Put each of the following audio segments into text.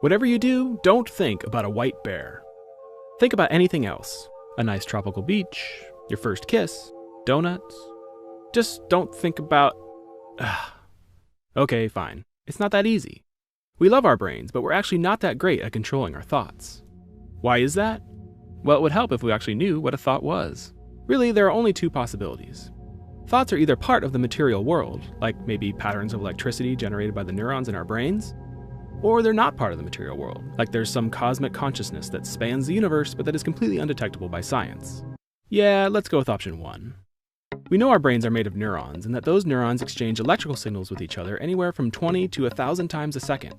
Whatever you do, don't think about a white bear. Think about anything else. A nice tropical beach, your first kiss, donuts. Just don't think about... Okay, fine. It's not that easy. We love our brains, but we're actually not that great at controlling our thoughts. Why is that? Well, it would help if we actually knew what a thought was. Really, there are only two possibilities. Thoughts are either part of the material world, like maybe patterns of electricity generated by the neurons in our brains, or they're not part of the material world, like there's some cosmic consciousness that spans the universe but that is completely undetectable by science. Yeah, let's go with option 1. We know our brains are made of neurons and that those neurons exchange electrical signals with each other anywhere from 20 to 1,000 times a second.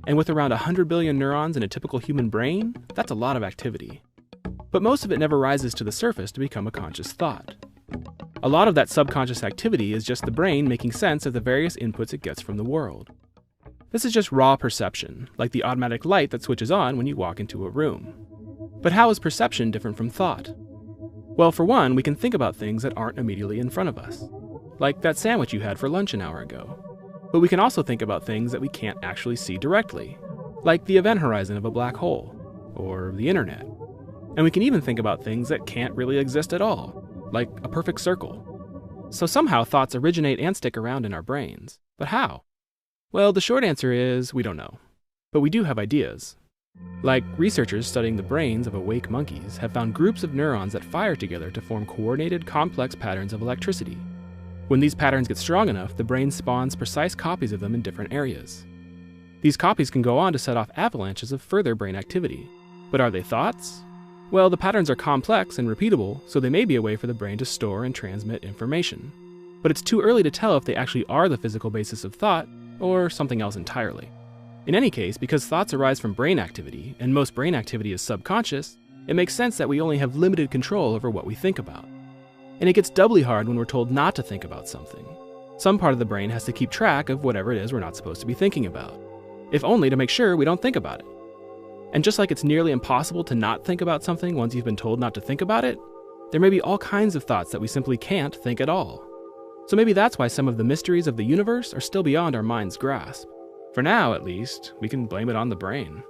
And with around 100 billion neurons in a typical human brain, that's a lot of activity. But most of it never rises to the surface to become a conscious thought. A lot of that subconscious activity is just the brain making sense of the various inputs it gets from the world. This is just raw perception, like the automatic light that switches on when you walk into a room. But how is perception different from thought? Well, for one, we can think about things that aren't immediately in front of us, like that sandwich you had for lunch an hour ago. But we can also think about things that we can't actually see directly, like the event horizon of a black hole, or the internet. And we can even think about things that can't really exist at all, like a perfect circle. So somehow thoughts originate and stick around in our brains. But how? Well, the short answer is we don't know. But we do have ideas. Like, researchers studying the brains of awake monkeys have found groups of neurons that fire together to form coordinated, complex patterns of electricity. When these patterns get strong enough, the brain spawns precise copies of them in different areas. These copies can go on to set off avalanches of further brain activity. But are they thoughts? Well, the patterns are complex and repeatable, so they may be a way for the brain to store and transmit information. But it's too early to tell if they actually are the physical basis of thought, or something else entirely. In any case, because thoughts arise from brain activity, and most brain activity is subconscious, it makes sense that we only have limited control over what we think about. And it gets doubly hard when we're told not to think about something. Some part of the brain has to keep track of whatever it is we're not supposed to be thinking about, if only to make sure we don't think about it. And just like it's nearly impossible to not think about something once you've been told not to think about it, there may be all kinds of thoughts that we simply can't think at all. So maybe that's why some of the mysteries of the universe are still beyond our mind's grasp. For now, at least, we can blame it on the brain.